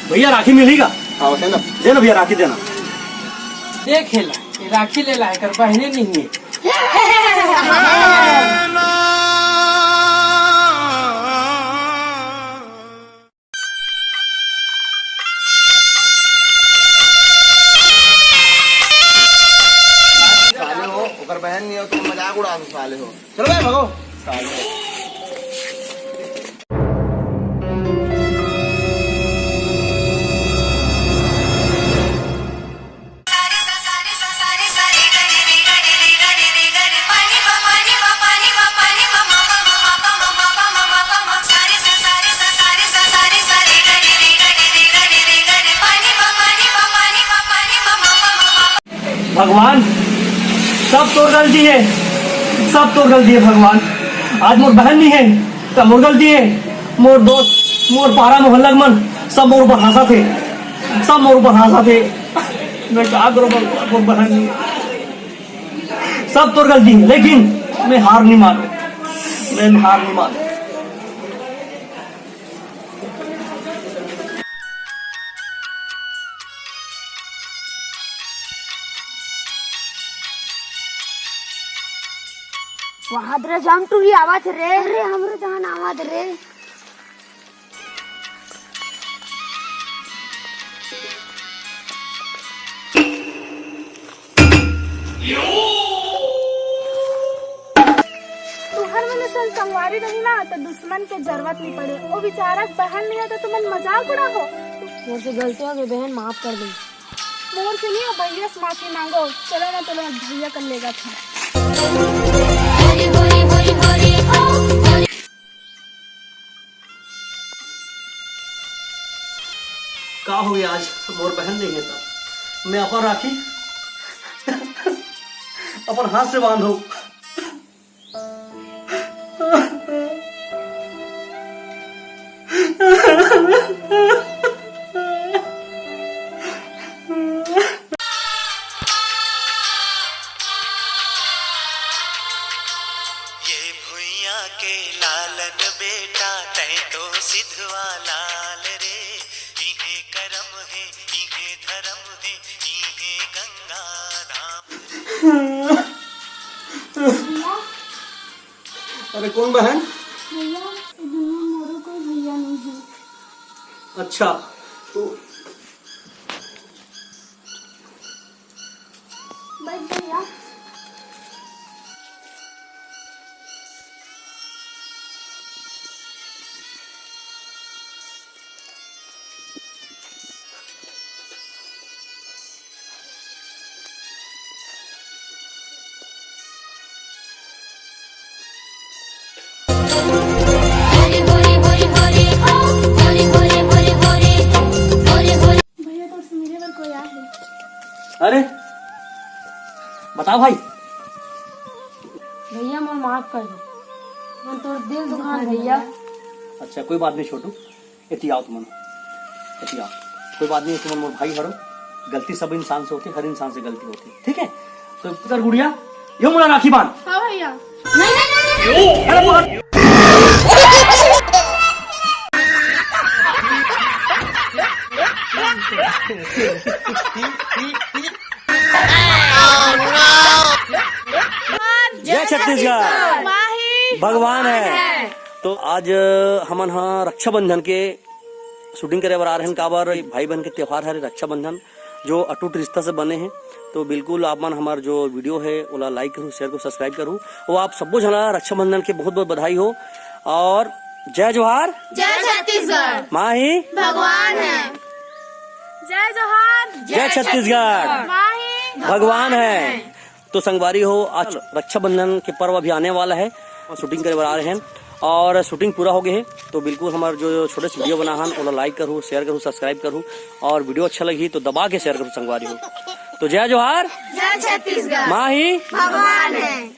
भैया राखी मिलेगा? हाँ वैसे ना देना भैया राखी देना। देख ला ये राखी ले ला कर बहने नहीं है। साले हो ओकर बहन नहीं हो तुम मजाक उड़ा दो साले हो। चलो भाई भगो साले। भगवान सब तोर गलती है, सब तोर गलती है भगवान। आज मोर बहन नहीं है तो मोर गलती है। मोर दोस्त मोर पारा मोहल्ला मन सब मोर ऊपर हंसा थे, सब मोर ऊपर हंसा थे। मैं क्या करूं भगवान, मोर बहन नहीं है। सब तोर गलती है लेकिन मैं हार नहीं मानू, मैं हार नहीं मानू। वहां रे जाम टू ही आवाज रे। अरे हमरो जहां आवाज रे। तुहर मन सन संगवारी रही ना तो दुश्मन के जरूरत नहीं पड़े। वो बेचारा बहन नहीं है तो तुमन मजाक उड़ा हो। मोर से गलती हो गई बहन, माफ कर दे। मोर से नहीं हो भैया से माफी मांगो। चलो ना चलो भैया कर लेगा था। का हो गया आज मोर बहन नहीं है तब मैं अपन राखी अपन हाथ से बांधो। ये भुइया के लालन बेटा तै तो सिधवा लाल रे। इहे करम है इहे धर्म है इहे गंगा धाम। अरे कौन बहन? भैया दुनिया मोरो कोई भैया नहीं है। अच्छा तो बस भैया भैया तो मेरे पर कोई है। अरे बताओ भाई। भैया मोर माफ कर दो, मन तोर दिल दुखान भैया। अच्छा कोई बात नहीं छोटू, इति आओ तुम, इति आओ, कोई बात नहीं। तुम मोर भाई हरो, गलती सब इंसान से होती, हर इंसान से गलती होती, ठीक है। तो पुत्र गुड़िया यो मोला राखी बांध। हाँ भैया। अरे बांध। जय छत्तीसगढ़, भगवान है। तो आज हमन हाँ रक्षाबंधन के शूटिंग करे बर आ रहे हैं। काबर भाई बहन के त्योहार है रक्षाबंधन, जो अटूट रिश्ता से बने हैं। तो बिल्कुल आप मन हमार जो वीडियो है ओला लाइक करूँ, शेयर करूँ, सब्सक्राइब करूँ। और आप सबको जना रक्षाबंधन के बहुत बहुत बधाई हो। और जय जोहार, जय छत्तीसगढ़, माही भगवान है। जय जोहार, जय छत्तीसगढ़, माही भगवान है। तो संगवारी हो, आज रक्षाबंधन के पर्व अभी आने वाला है, शूटिंग करे बर आ रहे हैं और शूटिंग पूरा हो गए है। तो बिल्कुल हमारे जो छोटे से वीडियो बना हन ओला लाइक करूँ, शेयर करूँ, सब्सक्राइब करूँ। और वीडियो अच्छा लगी तो दबा के शेयर करूँ संगवारी हो। तो जय जोहार, जय छत्तीसगढ़, माही भगवान है।